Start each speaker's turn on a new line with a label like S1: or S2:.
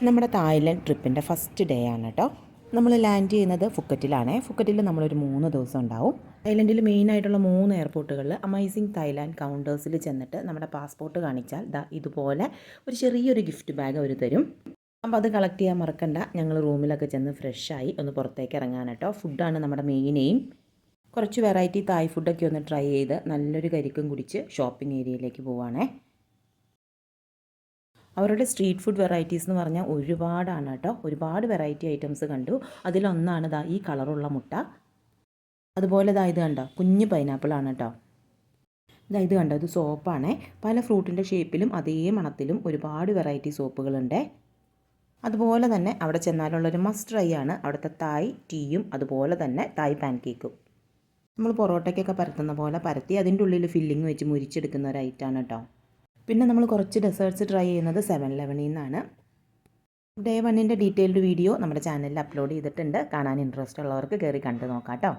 S1: നമ്മുടെ Thailand ട്രിപ്പിൻ്റെ first day ആണ് കേട്ടോ. നമ്മൾ ലാൻഡ് ചെയ്യുന്നത് ഫുക്കറ്റിലാണ്. ഫുക്കറ്റിൽ നമ്മളൊരു 3 ദിവസം ഉണ്ടാവും. തായ്ലൻഡിൽ മെയിനായിട്ടുള്ള 3 എയർപോർട്ടുകളിൽ അമേസിങ് തായ്ലാൻഡ് കൗണ്ടേഴ്സിൽ ചെന്നിട്ട് നമ്മുടെ പാസ്പോർട്ട് കാണിച്ചാൽ ഇതുപോലെ ഒരു ചെറിയൊരു ഗിഫ്റ്റ് ബാഗ് അവർ തരും. അപ്പോൾ അത് കളക്ട് ചെയ്യാൻ മറക്കണ്ട. ഞങ്ങൾ റൂമിലൊക്കെ ചെന്ന് ഫ്രഷായി ഒന്ന് പുറത്തേക്ക് ഇറങ്ങാൻ കേട്ടോ. ഫുഡാണ് നമ്മുടെ മെയിൻ എയിം. കുറച്ച് വെറൈറ്റി തായ് ഫുഡൊക്കെ ഒന്ന് ട്രൈ ചെയ്ത് നല്ലൊരു കരിക്കും കുടിച്ച് ഷോപ്പിംഗ് ഏരിയയിലേക്ക് പോവുകയാണേ. അവരുടെ സ്ട്രീറ്റ് ഫുഡ് വെറൈറ്റീസ് എന്ന് പറഞ്ഞാൽ ഒരുപാടാണ് കേട്ടോ. ഒരുപാട് വെറൈറ്റി ഐറ്റംസ് കണ്ടു. അതിലൊന്നാണ് ഈ കളറുള്ള മുട്ട. അതുപോലെ ഇത് കണ്ടോ, കുഞ്ഞ് പൈനാപ്പിളാണ് കേട്ടോ. ഇത് കണ്ടോ, ഇത് സോപ്പാണേ. പല ഫ്രൂട്ടിൻ്റെ ഷേപ്പിലും അതേ മണത്തിലും ഒരുപാട് വെറൈറ്റി സോപ്പുകളുണ്ട്. അതുപോലെ തന്നെ അവിടെ ചെന്നാലുള്ളൊരു മസ്റ്റ് ട്രൈ ആണ് അവിടുത്തെ തായ് ടീയും അതുപോലെ തന്നെ തായ് പാൻ കേക്കും. നമ്മൾ പൊറോട്ടയ്ക്കൊക്കെ പരത്തുന്ന പോലെ പരത്തി അതിൻ്റെ ഉള്ളിൽ ഫില്ലിങ് വെച്ച് മുരിച്ചെടുക്കുന്ന ഒരു ഐറ്റമാണ് കേട്ടോ. പിന്നെ നമ്മൾ കുറച്ച് ഡെസേർട്ട്സ് ട്രൈ ചെയ്യുന്നത് 7-Eleven നിന്നാണ്. ഡേ 1ൻ്റെ ഡീറ്റെയിൽഡ് വീഡിയോ നമ്മുടെ ചാനലിൽ അപ്ലോഡ് ചെയ്തിട്ടുണ്ട്. കാണാൻ ഇൻട്രസ്റ്റ് ഉള്ളവർക്ക് കയറി കണ്ടു നോക്കാം കേട്ടോ.